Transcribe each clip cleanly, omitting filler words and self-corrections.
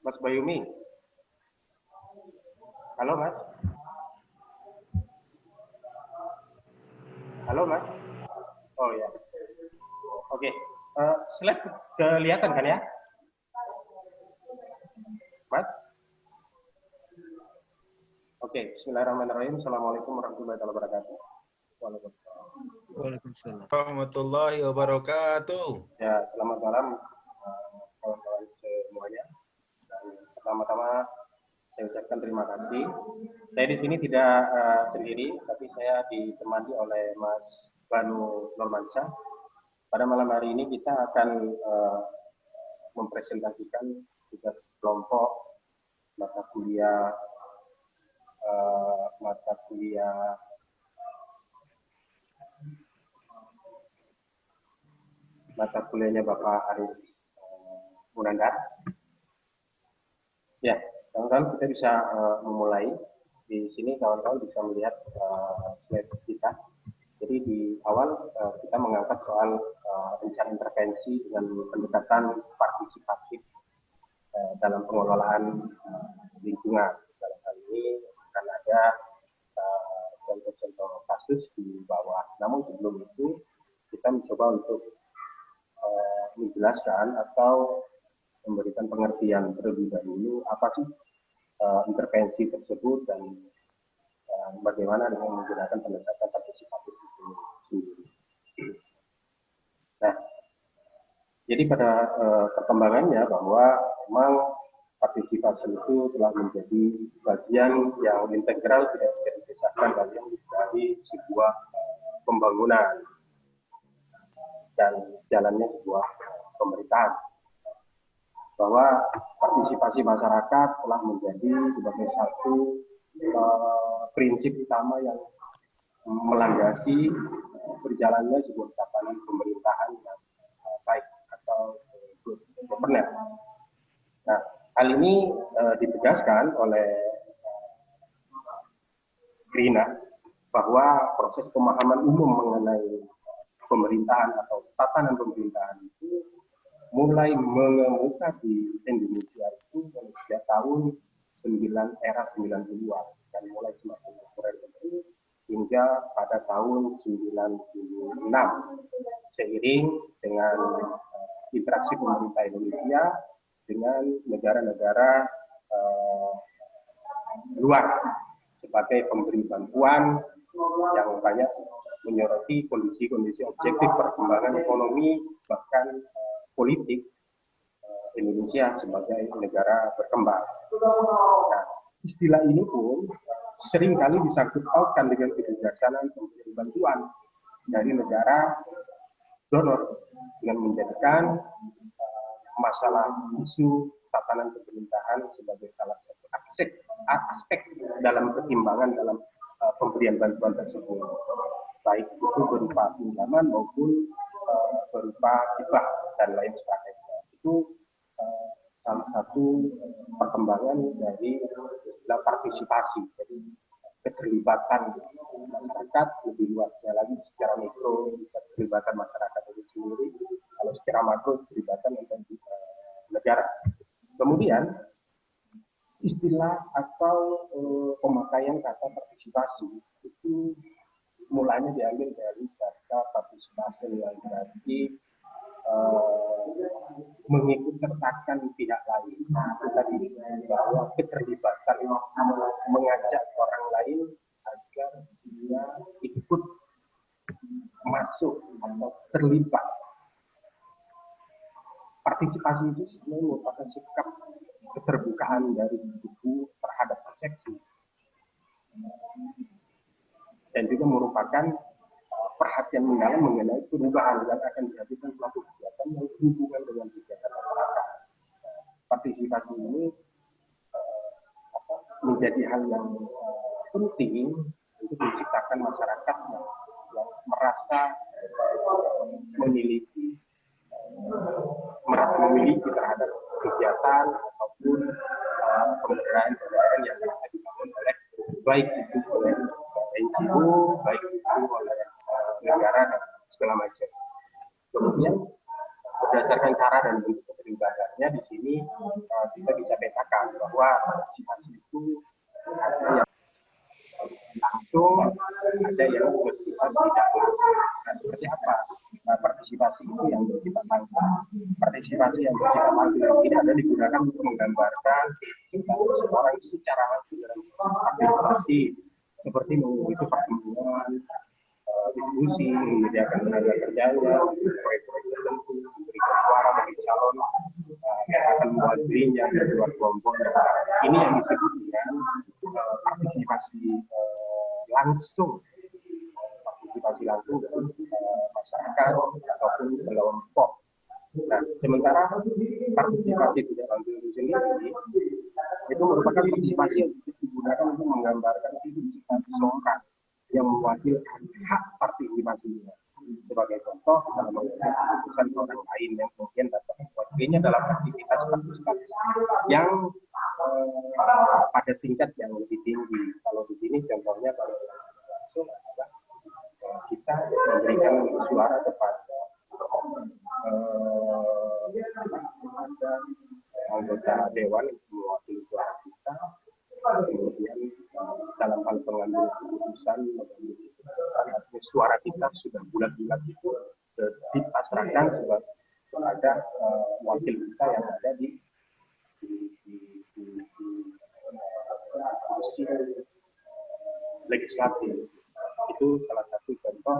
Mas Bayumi. Halo, Mas. Halo, Mas. Oh ya. Oke. Slide kelihatan kan ya, Mas? Oke. Bismillahirrahmanirrahim. Assalamualaikum warahmatullahi wabarakatuh. Waalaikumsalam warahmatullahi wabarakatuh. Ya, selamat malam kawan-kawan semuanya. Dan pertama-tama saya ucapkan terima kasih. Saya di sini tidak sendiri, tapi saya ditemani oleh Mas Banu Nurmansyah. Pada malam hari ini kita akan mempresentasikan tugas kelompok mata kuliah mata kuliahnya Bapak Aris Munandar. Ya, kawan-kawan kita bisa memulai. Di sini kawan-kawan bisa melihat slide kita. Jadi di awal kita mengangkat soal rencana intervensi dengan pendekatan partisipatif dalam pengelolaan lingkungan. Dalam hal ini akan ada contoh-contoh kasus di bawah. Namun sebelum itu kita mencoba untuk menjelaskan atau memberikan pengertian terlebih dahulu apa sih intervensi tersebut dan bagaimana dengan menggunakan pendekatan partisipatif itu sendiri. Nah, jadi pada perkembangannya bahwa memang partisipasi itu telah menjadi bagian yang integral, tidak bisa dipisahkan bagian dari sebuah pembangunan dan jalannya sebuah pemerintahan. Bahwa partisipasi masyarakat telah menjadi sebagai satu prinsip utama yang melandasi berjalannya sebuah tatanan pemerintahan yang baik atau good governance. Nah, hal ini ditegaskan oleh Grina bahwa proses pemahaman umum mengenai pemerintahan atau tatanan pemerintahan itu mulai mengemuka di Indonesia itu sejak tahun era 90-an dan mulai semakin populer hingga pada tahun 96 seiring dengan interaksi pemerintah Indonesia dengan negara-negara luar sebagai pemberi bantuan yang banyak menyoroti kondisi-kondisi objektif perkembangan ekonomi bahkan politik Indonesia sebagai negara berkembang. Nah, istilah ini pun seringkali disangkut pautkan dengan kebijaksanaan pemberian bantuan dari negara donor dengan menjadikan masalah isu tatanan pemerintahan sebagai salah satu aspek dalam pertimbangan dalam pemberian bantuan tersebut, baik itu berupa pinjaman maupun berupa hibah dan lain sebagainya. Itu salah satu perkembangan dari partisipasi, jadi keterlibatan masyarakat lebih luasnya lagi secara mikro, keterlibatan masyarakat itu sendiri, kalau secara makro keterlibatan dari negara. Kemudian istilah atau pemakaian kata partisipasi itu mulanya diambil dari kata partisipasi yang berarti mengikut sertakan pihak lain. Tadi bahwa keterlibatan mengajak orang lain agar dia ikut masuk atau terlibat. Partisipasi itu sebenarnya merupakan sikap keterbukaan dari tubuh terhadap persepsi. dan juga merupakan perhatian mendalam mengenai perubahan yang akan dihadirkan pelaku kegiatan yang berhubungan dengan kegiatan masyarakat. Partisipasi ini menjadi hal yang penting untuk menciptakan masyarakat yang merasa memiliki terhadap kegiatan ataupun pemberdayaan yang bisa dibangun oleh baik itu oleh NGO, baik itu oleh negara dan segala macam. Kemudian berdasarkan cara dan bentuk keterlibatannya di sini kita bisa petakan bahwa partisipasi itu ada yang langsung, ada yang bersifat tidak langsung. Nah, seperti apa partisipasi itu yang bersifat langsung? Partisipasi yang bersifat langsung ini ada digunakan untuk menggambarkan seseorang secara langsung dalam partisipasi, seperti mengikuti pertemuan, diskusi, menyediakan tenaga kerjanya, proyek-proyek tertentu, memberikan suara bagi calon yang akan mewakilinya dari luar kelompok. Ini yang disebut dengan partisipasi langsung dari masyarakat ataupun kelompok. Nah, sementara partisipasi tidak langsung itu sendiri itu merupakan partisipasi yang digunakan untuk menggambarkan cita-cita seseorang yang mewakilkan hak partisipasinya. Sebagai contoh, dalam mengambil keputusan orang lain yang kemudian dapat mewakilinya dalam aktivitas partisipasi yang pada tingkat yang lebih tinggi. Kalau di sini contohnya kalau langsung adalah kita memberikan suara kepada anggota dewan yang mewakili suara kita, kemudian dalam hal pengambilan keputusan suara kita sudah bulat-bulat itu dipasrahkan kepada wakil kita yang ada di kursi legislatif. Itu salah satu contoh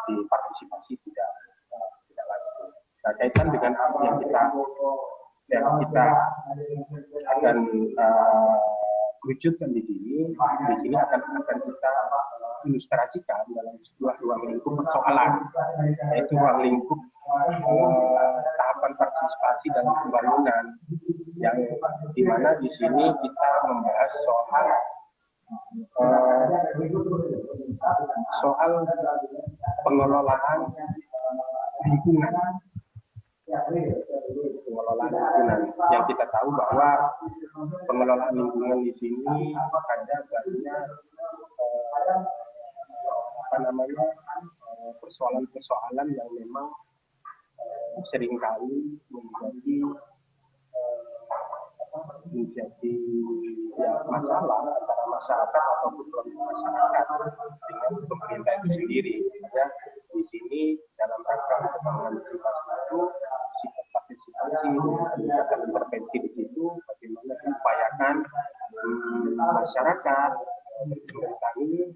di partisipasi tidak langsung. Nah, kaitan dengan apa yang kita akan wujudkan di sini akan kita ilustrasikan dalam sebuah ruang lingkup persoalan, yaitu ruang lingkup tahapan partisipasi dalam pembangunan, yang dimana di sini kita membahas soal pengelolaan lingkungan. Yang kita tahu bahwa pengelolaan lingkungan di sini ada banyak persoalan-persoalan yang memang seringkali menjadi masalah antara masyarakat ataupun kelompok masyarakat dengan pemerintah itu sendiri. Ya, di sini dalam rangka mengantisipasi itu sifat partisipasi, meningkatkan intervensi di situ, bagaimana diupayakan masyarakat pemerintah ini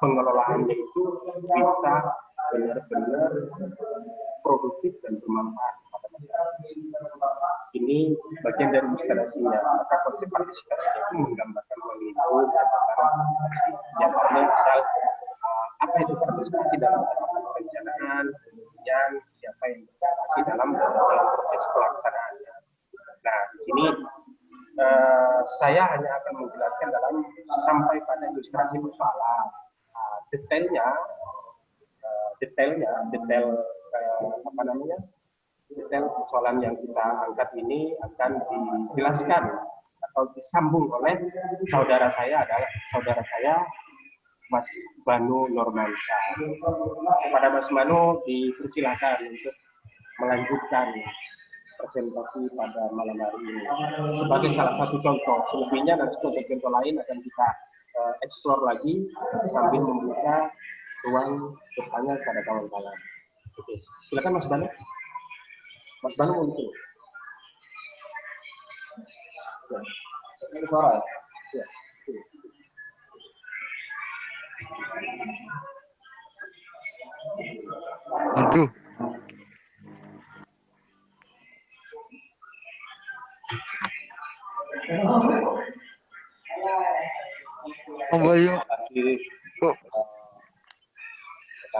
pengelolaannya itu bisa benar-benar produktif dan bermanfaat pada masyarakat. Ini bagian dari ilustrasinya. Maka konsep partisipasi itu menggambarkan lingkup yang paling misal apa itu partisipasi dalam perencanaan, kemudian siapa yang berpartisipasi dalam proses pelaksanaannya. Nah, di sini saya hanya akan menjelaskan dalam sampai pada ilustrasi persoalan. Detail persoalan yang kita angkat ini akan dijelaskan atau disambung oleh saudara saya Mas Banu Nurmansyah. Kepada Mas Banu dipersilakan untuk melanjutkan presentasi pada malam hari ini sebagai salah satu contoh. Selebihnya nanti contoh-contoh lain akan kita eksplor lagi sambil membuka ruang bertanya kepada kawan-kawan. Oke, silakan Mas Banu. Mas Banu mau disini. Ya. Suara. Ya. Aduh. Om Bayu, kok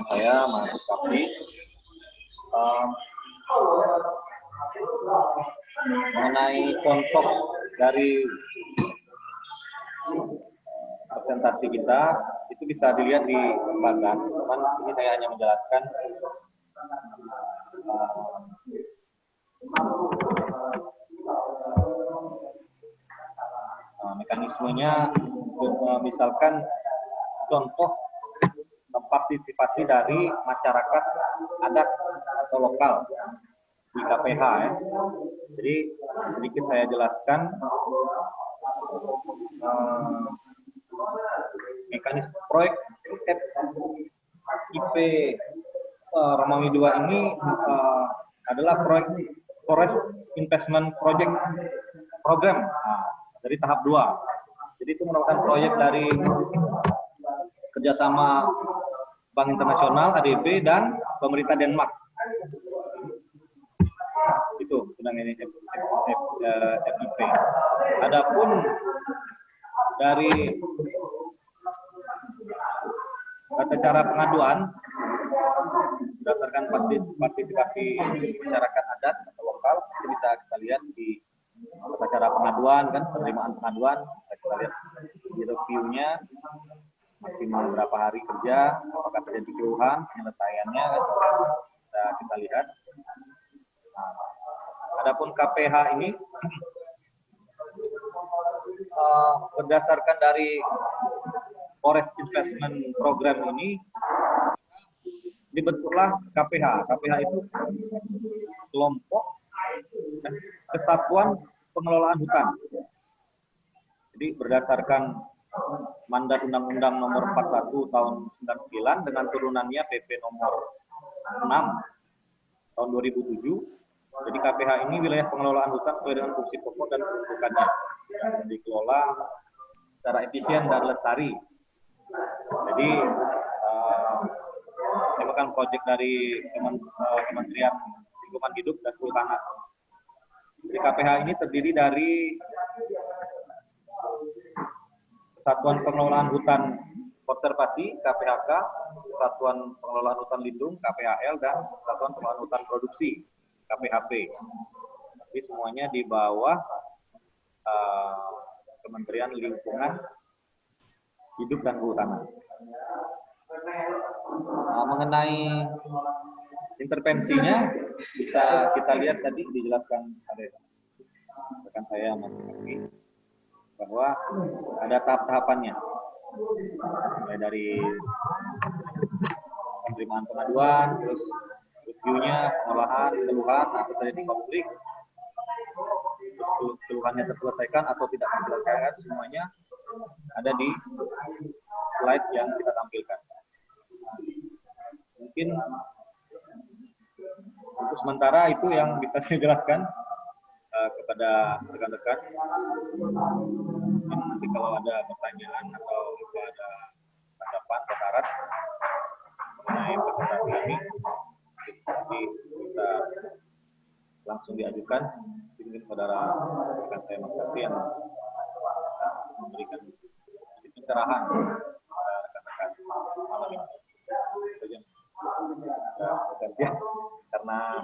rekan saya Mas Kapi mengenai contoh dari presentasi kita itu bisa dilihat di lembaga. Cuman ini saya hanya menjelaskan mekanismenya. Misalkan contoh partisipasi dari masyarakat adat atau lokal di KPH ya. Jadi sedikit saya jelaskan mekanisme proyek IP Romawi 2 ini adalah proyek Forest Investment Project Program dari tahap 2. Jadi itu merupakan proyek dari kerjasama Bank Internasional ADB dan pemerintah Denmark. Itu sedang ini FIP. Adapun dari tata cara pengaduan berdasarkan partisipasi masyarakat adat atau lokal, itu bisa kita lihat di tata cara pengaduan kan, penerimaan pengaduan, kita lihat di review-nya maksimal berapa hari kerja, apakah terjadi keluhan, penyelesaiannya kan, kita lihat. Nah, adapun KPH ini berdasarkan dari Forest Investment Program ini dibentuklah KPH. KPH itu kelompok kesatuan pengelolaan hutan. Jadi berdasarkan mandat Undang-Undang Nomor 41 Tahun 99 dengan turunannya PP Nomor 6 Tahun 2007. Jadi KPH ini wilayah pengelolaan hutan sesuai dengan fungsi pokok dan peruntukannya, dikelola secara efisien dan lestari. Jadi ini merupakan proyek dari Kementerian Lingkungan Hidup dan Kehutanan. Jadi KPH ini terdiri dari Kesatuan Pengelolaan Hutan Konservasi KPHK, Kesatuan Pengelolaan Hutan Lindung KPHL, dan Kesatuan Pengelolaan Hutan Produksi KPHP. Jadi semuanya di bawah Kementerian Lingkungan Hidup dan Kehutanan. Mengenai intervensinya bisa kita lihat tadi dijelaskan oleh rekan saya Mas Kapi bahwa ada tahap-tahapannya, mulai dari penerimaan pengaduan, terus reviewnya, pengolahan, keluhan atau terjadi konflik, terus keluhannya terselesaikan atau tidak terselesaikan, semuanya ada di slide yang kita tampilkan. Mungkin untuk sementara itu yang bisa saya jelaskan kepada rekan-rekan. Nanti kalau ada pertanyaan atau ada tanggapan atau saran mengenai presentasi ini, nanti bisa langsung diajukan. Mungkin saudara rekan saya Mas Kapi yang memberikan pencerahan kepada rekan-rekan malam ini. Karena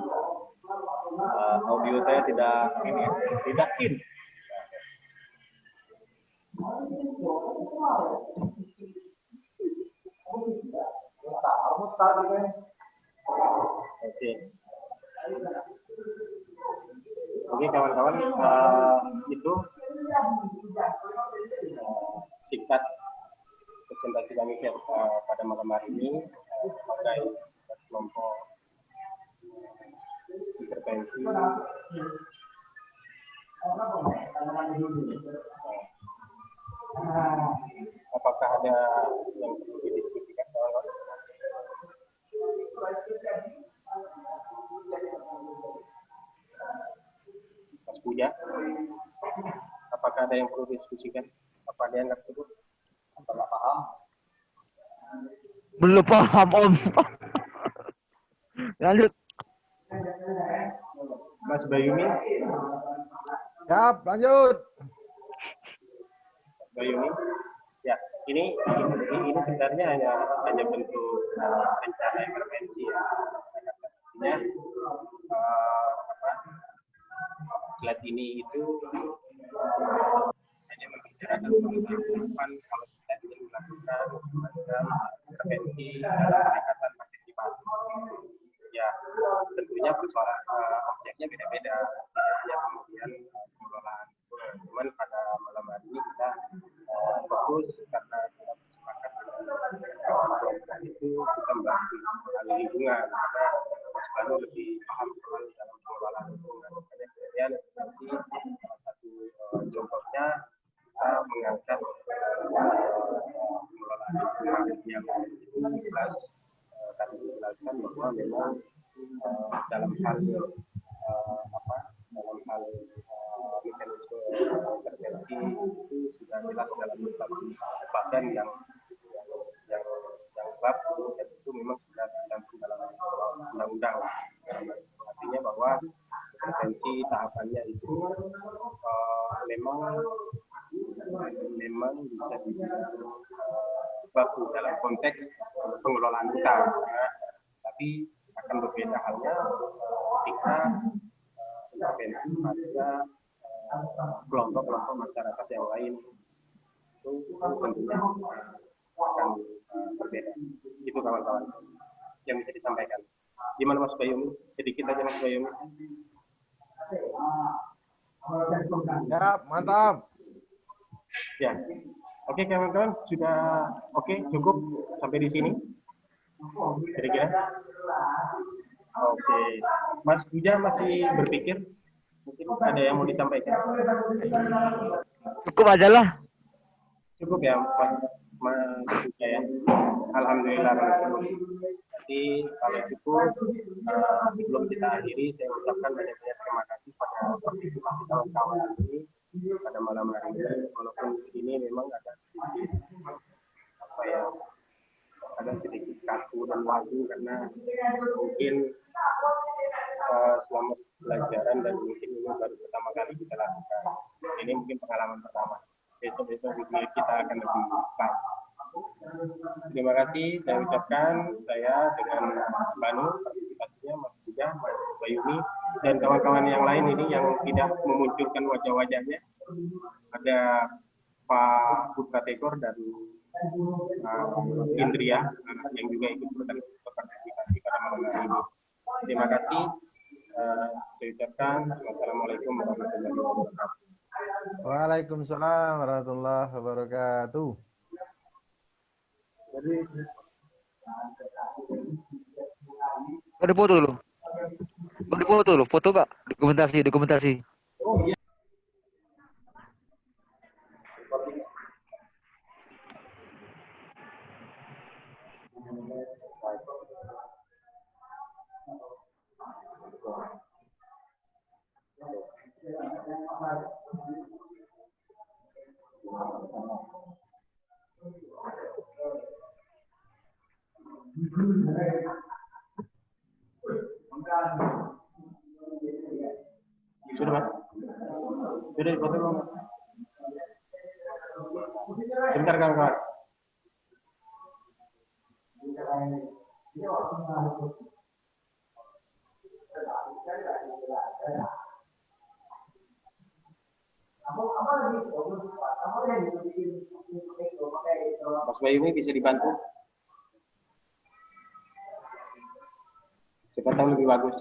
audio saya tidak in. Oke kawan-kawan, itu singkat presentasi kami pada malam hari ini mengenai kelompok intervensi. Apakah ada yang perlu didiskusikan kawan-kawan? Mas Puja, apakah ada yang perlu didiskusikan? Apa ada yang nggak perlu? Apa nggak paham? Belum paham Om. Lanjut. Mas Bayumi? Siap, lanjut. Bayumi? Ya. ini sebenarnya hanya bentuk rencana intervensi ya. Artinya slide ini itu hanya membicarakan tahapan kalau kita ingin melakukan semacam intervensi dalam peningkatan partisipasi. Ya, tentunya persoalan objeknya beda-beda. Ya, kemudian pengelolaan. Cuman pada malam hari ini kita fokus karena kita bersepakat dengan itu kita membahas hal lingkungan karena Mas Banu lebih paham soal dalam pengelolaan lingkungan. Makanya kemudian nanti salah satu contohnya kita mengangkat pengelolaan lingkungan yang itu jelas tadi dijelaskan bahwa memang dalam hal mekanisme intervensi itu sudah jelas dalam satu badan yang bab dan itu memang sudah dicantum dalam undang-undang. Artinya bahwa intervensi tahapannya itu memang bisa dibilang baku dalam konteks pengelolaan hutan, tapi akan berbeda halnya ketika intervensi pada kelompok-kelompok masyarakat yang lain itu tentunya akan berbeda. Itu kawan-kawan yang bisa disampaikan. Gimana Mas Bayumi? Sedikit aja Mas Bayumi. Ya, mantap. Ya, oke kawan-kawan, sudah oke, cukup sampai di sini. Kira-kira. Oke, Mas Buja masih berpikir? Mungkin ada yang mau disampaikan? Cukup aja lah. Cukup ya, Mas Buja ya. Alhamdulillah. Jadi kalau cukup, sebelum kita akhiri, saya ucapkan banyak-banyak terima kasih pada partisipasi kawan-kawan ini pada malam hari ini. Walaupun ini memang agak sedikit kaku dan wagu karena mungkin selama pelajaran dan mungkin ini baru pertama kali kita lakukan. Ini mungkin pengalaman pertama. Besok-besok kita akan lebih baik. Terima kasih saya ucapkan dengan Mas Banu partisipasinya, Mas Buja, Mas Bayumi dan kawan-kawan yang lain ini yang tidak memunculkan wajah-wajahnya. Ada Pak Putra Tekor dan Indria yang juga ikut berpartisipasi pada malam hari ini. Terima kasih. Saya ucapkan Assalamualaikum warahmatullahi wabarakatuh. Waalaikumsalam warahmatullahi wabarakatuh. Ada foto dulu. Ada foto dulu. Foto Kak. Dokumentasi. Oh iya. Sudah Mas? Sudah dipoto belum? Sebentar kawan-kawan. Mas Bayumi bisa dibantu? Siapa tahu lebih bagus.